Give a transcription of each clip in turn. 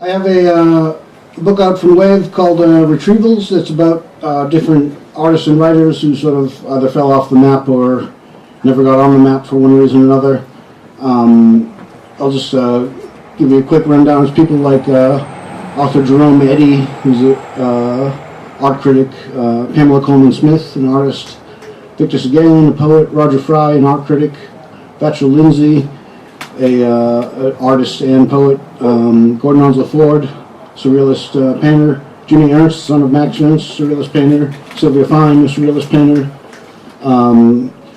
I have a book out from Wave called Retrievals. That's about different artists and writers who sort of either fell off the map or never got on the map for one reason or another. I'll just give you a quick rundown. It's people like author Jerome Eddy, who's an art critic, Pamela Coleman Smith, an artist, Victor Seguin, a poet, Roger Fry, an art critic, Bachelor Lindsay, an artist and poet, Gordon Onslow Ford, surrealist painter, Jimmy Ernst, son of Max Ernst, surrealist painter, Sylvia Fine, a surrealist painter,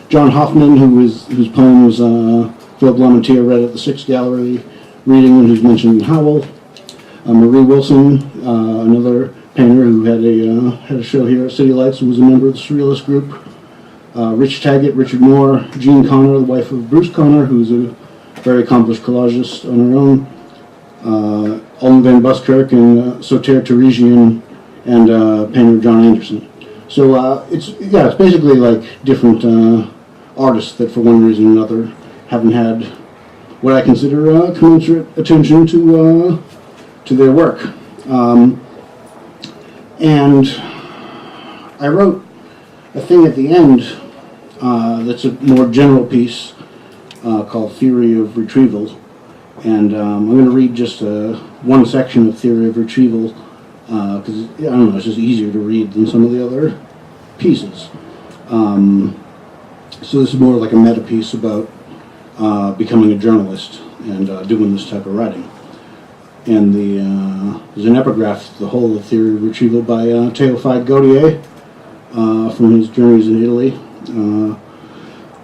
John Hoffman, whose poems Philip Lamontier read at the Sixth Gallery reading and who's mentioned in Howl, Marie Wilson, another painter who had a show here at City Lights and was a member of the surrealist group, Rich Taggett, Richard Moore, Jean Connor, the wife of Bruce Connor, who's a very accomplished collagist on her own, Alma Van Buskirk, and Soter Teresian, and painter John Anderson. So it's basically like different artists that for one reason or another haven't had what I consider commensurate attention to their work. And I wrote a thing at the end that's a more general piece called Theory of Retrieval. And I'm going to read just one section of Theory of Retrieval because, I don't know, it's just easier to read than some of the other pieces. So this is more like a meta piece about becoming a journalist and doing this type of writing. And there's an epigraph, The Whole of Theory of Retrieval by Théophile Gautier from his journeys in Italy.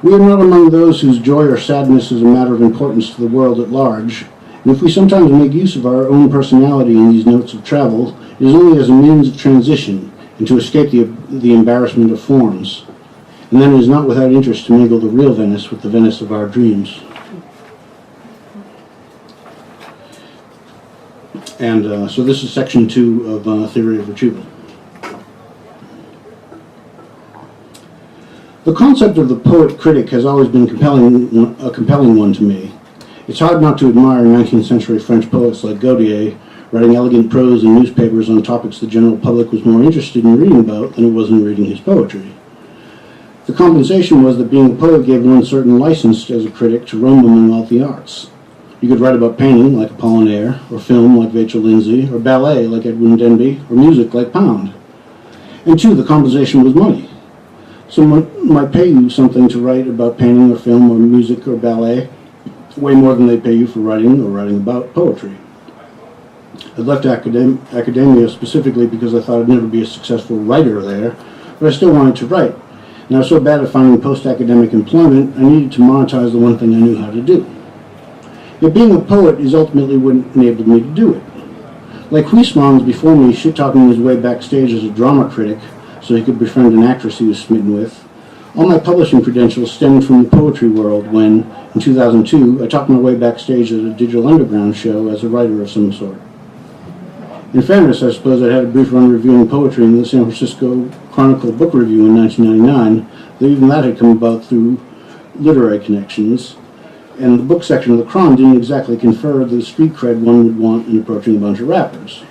We are not among those whose joy or sadness is a matter of importance to the world at large, and if we sometimes make use of our own personality in these notes of travel, it is only as a means of transition and to escape the embarrassment of forms. And then it is not without interest to mingle the real Venice with the Venice of our dreams. And so this is section 2 of Theory of Retrieval. The concept of the poet critic has always been a compelling one to me. It's hard not to admire 19th century French poets like Gautier, writing elegant prose in newspapers on topics the general public was more interested in reading about than it was in reading his poetry. The compensation was that being a poet gave one certain license as a critic to roam among all the arts. You could write about painting like Apollinaire, or film like Vachel Lindsay, or ballet like Edwin Denby, or music like Pound. And two, the compensation was money. Someone might pay you something to write about painting or film or music or ballet, way more than they pay you for writing or writing about poetry. I left academia specifically because I thought I'd never be a successful writer there, but I still wanted to write. And I was so bad at finding post-academic employment, I needed to monetize the one thing I knew how to do. Yet being a poet is ultimately what enabled me to do it. Like Huysmans before me, shit-talking his way backstage as a drama critic, so he could befriend an actress he was smitten with. All my publishing credentials stemmed from the poetry world when, in 2002, I talked my way backstage at a Digital Underground show as a writer of some sort. In fairness, I suppose I had a brief run reviewing poetry in the San Francisco Chronicle Book Review in 1999, though even that had come about through literary connections, and the book section of the Chron didn't exactly confer the street cred one would want in approaching a bunch of rappers.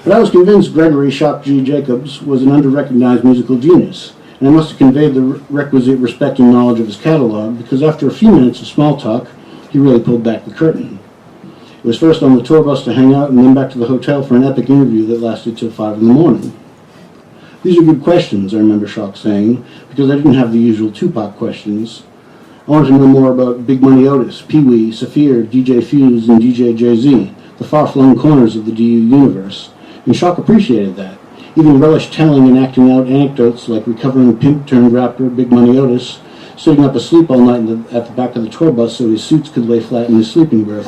But I was convinced Gregory Shock G. Jacobs was an under-recognized musical genius, and I must have conveyed the requisite respect and knowledge of his catalog, because after a few minutes of small talk, he really pulled back the curtain. It was first on the tour bus to hang out, and then back to the hotel for an epic interview that lasted till 5 in the morning. These are good questions, I remember Shock saying, because I didn't have the usual Tupac questions. I wanted to know more about Big Money Otis, Pee Wee, Saphir, DJ Fuse, and DJ Jay-Z, the far-flung corners of the DU universe. And Shock appreciated that, even relished telling and acting out anecdotes like recovering pimp-turned-rapper Big Money Otis, sitting up asleep all night at the back of the tour bus so his suits could lay flat in his sleeping berth,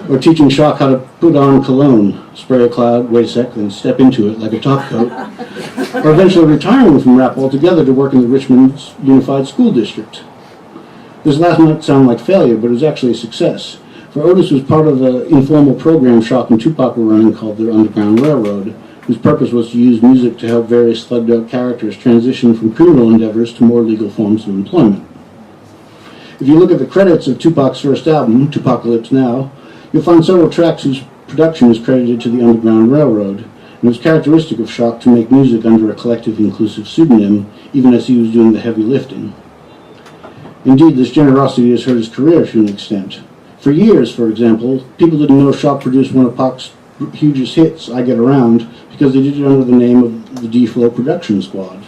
or teaching Shock how to put on cologne, spray a cloud, wait a sec, then step into it like a top coat, or eventually retiring from rap altogether to work in the Richmond Unified School District. This last might sound like failure, but it was actually a success. For Otis was part of the informal program Shock and Tupac were running called their Underground Railroad, whose purpose was to use music to help various slugged-out characters transition from criminal endeavors to more legal forms of employment. If you look at the credits of Tupac's first album, Tupacalypse Now, You'll find several tracks whose production is credited to the Underground Railroad, and it was characteristic of Shock to make music under a collective inclusive pseudonym, even as he was doing the heavy lifting. Indeed, this generosity has hurt his career to an extent. For years, for example, people didn't know Shock produced one of Pac's hugest hits, I Get Around, because they did it under the name of the D-Flow Production Squad,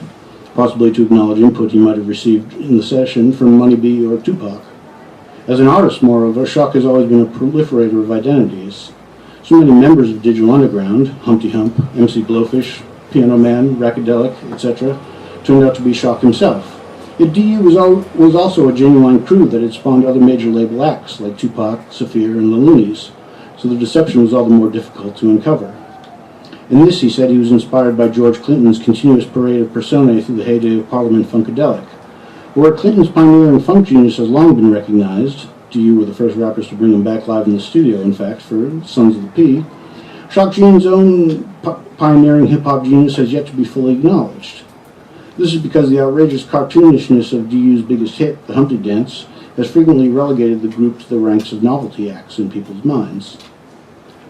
possibly to acknowledge input he might have received in the session from Money B or Tupac. As an artist, moreover, Shock has always been a proliferator of identities. So many members of Digital Underground, Humpty Hump, MC Blowfish, Piano Man, Rackadelic, etc., turned out to be Shock himself. Yet DU was also a genuine crew that had spawned other major label acts like Tupac, Saphir, and the Loonies, so the deception was all the more difficult to uncover. In this, he said he was inspired by George Clinton's continuous parade of personae through the heyday of Parliament Funkadelic. Where Clinton's pioneering funk genius has long been recognized, DU were the first rappers to bring him back live in the studio, in fact, for Sons of the P, Shock G's own pioneering hip-hop genius has yet to be fully acknowledged. This is because the outrageous cartoonishness of DU's biggest hit, the Humpty Dance, has frequently relegated the group to the ranks of novelty acts in people's minds.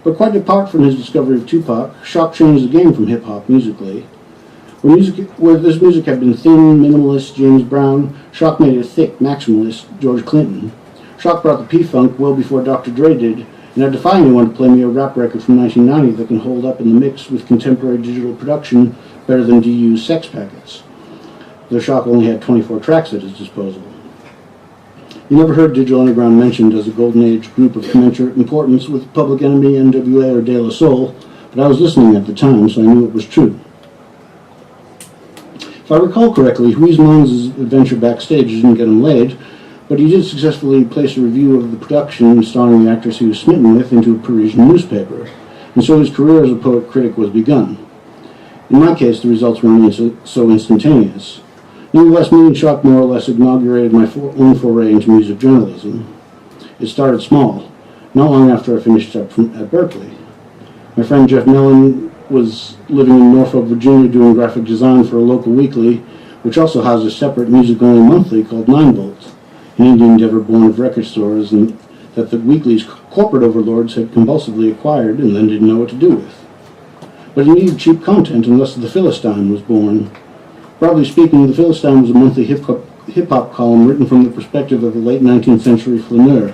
But quite apart from his discovery of Tupac, Shock changed the game from hip-hop musically. Where this music had been thin, minimalist James Brown, Shock made it thick, maximalist George Clinton. Shock brought the P-Funk well before Dr. Dre did, and I defy anyone to play me a rap record from 1990 that can hold up in the mix with contemporary digital production better than DU's Sex Packets. Though Shock only had 24 tracks at his disposal. You never heard Digital Underground mentioned as a golden age group of commensurate importance with Public Enemy, NWA, or De La Soul, but I was listening at the time, so I knew it was true. If I recall correctly, Huizman's adventure backstage didn't get him laid, but he did successfully place a review of the production starring the actress he was smitten with into a Parisian newspaper, and so his career as a poet critic was begun. In my case, the results weren't so instantaneous. Nonetheless, me and Shock more or less inaugurated my own foray into music journalism. It started small, not long after I finished up at Berkeley. My friend Jeff Mellon was living in Norfolk, Virginia, doing graphic design for a local weekly, which also housed a separate music-only monthly called 9 Volt, an indie endeavor born of record stores and that the weekly's corporate overlords had compulsively acquired and then didn't know what to do with. But he needed cheap content, and thus the Philistine was born. Broadly speaking, the Philistine was a monthly hip-hop column written from the perspective of a late 19th century flaneur.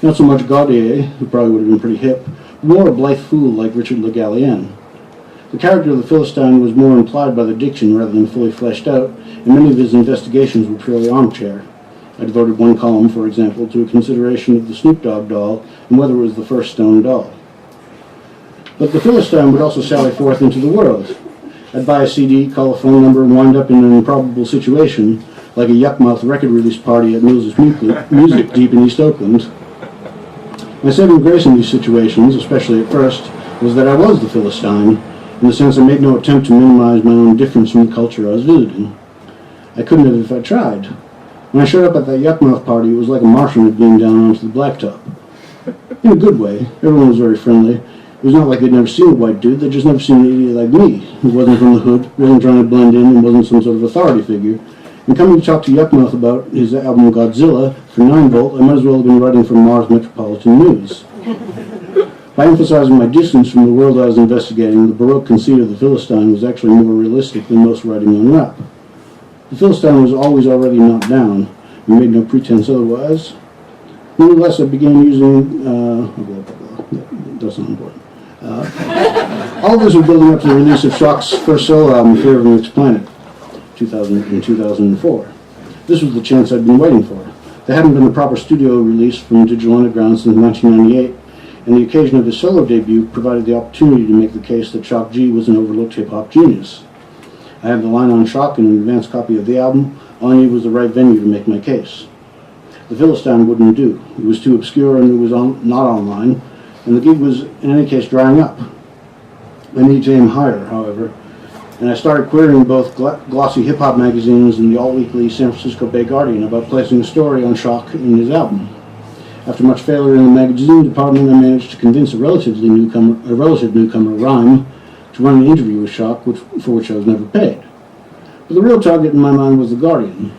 Not so much Gaudier, who probably would have been pretty hip, but more a blithe fool like Richard Le Gallienne. The character of the Philistine was more implied by the diction rather than fully fleshed out, and many of his investigations were purely armchair. I devoted one column, for example, to a consideration of the Snoop Dogg doll and whether it was the first stone doll. But the Philistine would also sally forth into the world. I'd buy a CD, call a phone number, and wind up in an improbable situation, like a yuck-mouth record release party at Mills's Music deep in East Oakland. My saving grace in these situations, especially at first, was that I was the Philistine, in the sense I made no attempt to minimize my own difference from the culture I was visiting. I couldn't have if I tried. When I showed up at that yuck-mouth party, it was like a Martian had beamed down onto the blacktop. In a good way. Everyone was very friendly. It was not like they'd never seen a white dude, they'd just never seen an idiot like me, who wasn't from the hood, wasn't trying to blend in, and wasn't some sort of authority figure. And coming to talk to Yuckmouth about his album Godzilla for 9 Volt, I might as well have been writing for Mars Metropolitan News. By emphasizing my distance from the world I was investigating, the Baroque conceit of the Philistine was actually more realistic than most writing on rap. The Philistine was always already knocked down, and made no pretense otherwise. Nonetheless, I began using... That's not important. All of this was building up to the release of Shock's first solo album, Fear of the Next Planet, in 2004. This was the chance I'd been waiting for. There hadn't been a proper studio release from Digital Underground since 1998, and the occasion of his solo debut provided the opportunity to make the case that Shock G was an overlooked hip-hop genius. I had the line on Shock and an advance copy of the album. All I needed was the right venue to make my case. The Philistine wouldn't do. It was too obscure and it was not online, and the gig was, in any case, drying up. I needed to aim higher, however, and I started querying both glossy hip-hop magazines and the all-weekly San Francisco Bay Guardian about placing a story on Shock in his album. After much failure in the magazine department, I managed to convince a relative newcomer, Rhyme, to run an interview with Shock, for which I was never paid. But the real target in my mind was the Guardian.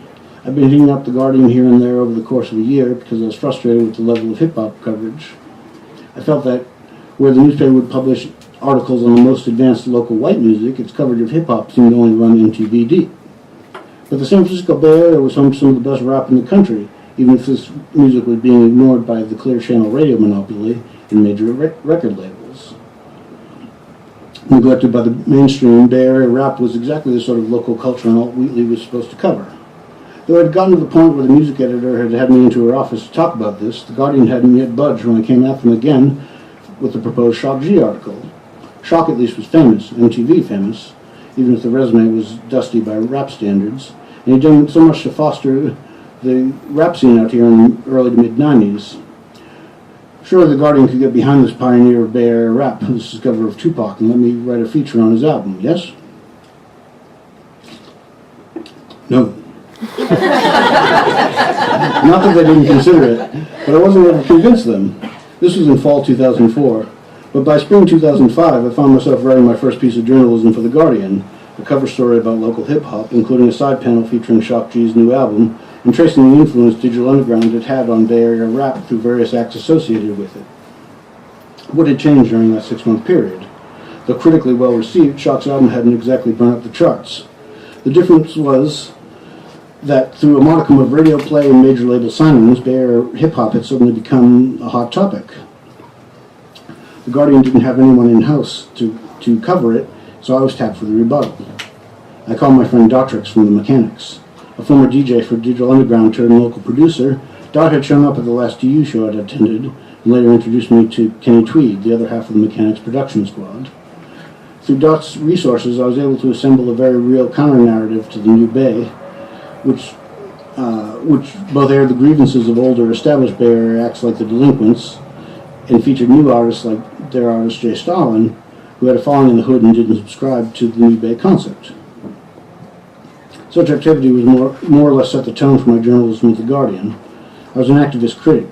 I'd been hitting up the Guardian here and there over the course of a year because I was frustrated with the level of hip-hop coverage. I felt that where the newspaper would publish articles on the most advanced local white music, its coverage of hip-hop seemed to only run MTV deep. But the San Francisco Bay Area was home to some of the best rap in the country, even if this music was being ignored by the Clear Channel radio monopoly and major record labels. Neglected by the mainstream, Bay Area rap was exactly the sort of local culture Alt Wheatley was supposed to cover. Though it had gotten to the point where the music editor had had me into her office to talk about this, the Guardian hadn't yet budged when I came at them again with the proposed Shock G article. Shock at least was famous, MTV famous, even if the resume was dusty by rap standards, and he'd done so much to foster the rap scene out here in the early to mid-90s. Surely the Guardian could get behind this pioneer of Bay Area rap, this discoverer of Tupac, and let me write a feature on his album, yes? No. Not that they didn't consider it, but I wasn't able to convince them. This was in fall 2004, but by spring 2005 I found myself writing my first piece of journalism for The Guardian, a cover story about local hip-hop, including a side panel featuring Shock G's new album, and tracing the influence Digital Underground had had on Bay Area rap through various acts associated with it. What had changed during that 6-month period? Though critically well received, Shock's album hadn't exactly burned up the charts. The difference was that through a modicum of radio play and major label signings, Bay Area hip-hop had suddenly become a hot topic. The Guardian didn't have anyone in-house to cover it, so I was tapped for the rebuttal. I called my friend Dotrix from The Mechanics. A former DJ for Digital Underground turned local producer, Dot had shown up at the last DU show I'd attended, and later introduced me to Kenny Tweed, the other half of the Mechanics production squad. Through Dot's resources, I was able to assemble a very real counter-narrative to the new Bay, which both aired the grievances of older established Bay Area acts like the Delinquents, and featured new artists like their artist Jay Stalin, who had a following in the hood and didn't subscribe to the new Bay concept. Such activity was more or less set the tone for my journalism with The Guardian. I was an activist critic,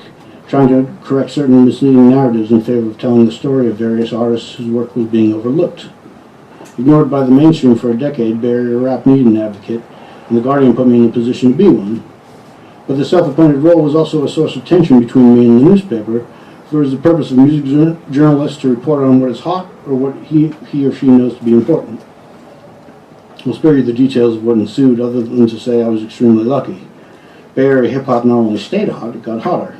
trying to correct certain misleading narratives in favor of telling the story of various artists whose work was being overlooked. Ignored by the mainstream for a decade, Bay Area rap needed an advocate, and The Guardian put me in a position to be one. But the self-appointed role was also a source of tension between me and the newspaper, for it is the purpose of music journalists to report on what is hot or what he or she knows to be important. I'll spare you the details of what ensued, other than to say I was extremely lucky. Bay Area hip-hop not only stayed hot, it got hotter.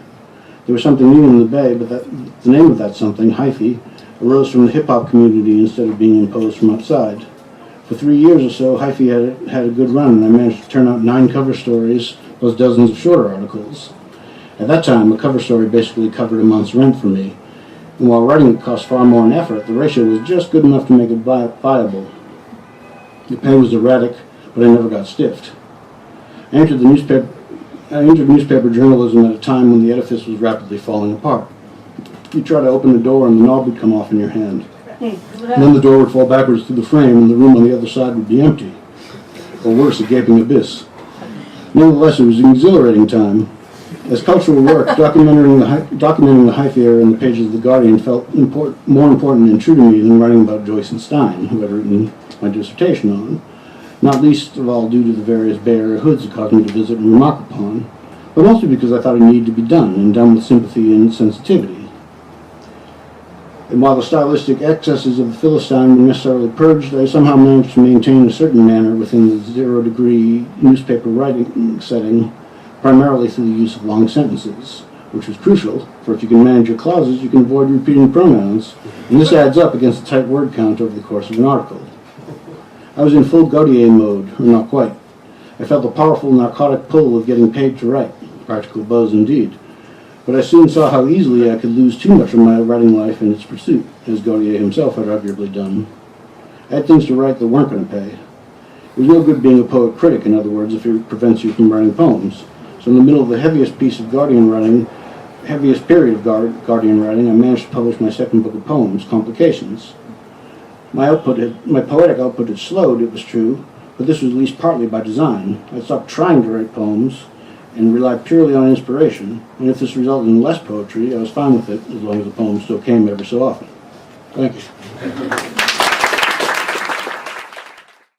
There was something new in the Bay, but the name of that something, hyphy, arose from the hip-hop community instead of being imposed from outside. For 3 years or so, hyphy had a good run, and I managed to turn out 9 cover stories, plus dozens of shorter articles. At that time, a cover story basically covered a month's rent for me, and while writing it cost far more in effort, the ratio was just good enough to make it viable. The pay was erratic, but I never got stiffed. I entered newspaper journalism at a time when the edifice was rapidly falling apart. You try to open the door and the knob would come off in your hand. And then the door would fall backwards through the frame and the room on the other side would be empty. Or worse, a gaping abyss. Nonetheless, it was an exhilarating time. As cultural work, documenting the hyphy era in the pages of The Guardian felt more important and true to me than writing about Joyce and Stein, who I'd written my dissertation on, not least of all due to the various Bay Area hoods it caused me to visit and remark upon, but mostly because I thought it needed to be done, and done with sympathy and sensitivity. And while the stylistic excesses of the Philistine were necessarily purged, I somehow managed to maintain a certain manner within the 0-degree newspaper writing setting, primarily through the use of long sentences, which was crucial, for if you can manage your clauses, you can avoid repeating pronouns, and this adds up against a tight word count over the course of an article. I was in full Gautier mode, or not quite. I felt the powerful narcotic pull of getting paid to write, practical buzz indeed. But I soon saw how easily I could lose too much of my writing life in its pursuit, as Gautier himself had arguably done. I had things to write that weren't going to pay. It was no good being a poet critic, in other words, if it prevents you from writing poems. So in the middle of the heaviest period of Guardian writing, I managed to publish my second book of poems, Complications. My poetic output had slowed, it was true, but this was at least partly by design. I stopped trying to write poems and relied purely on inspiration, and if this resulted in less poetry, I was fine with it, as long as the poems still came every so often. Thank you.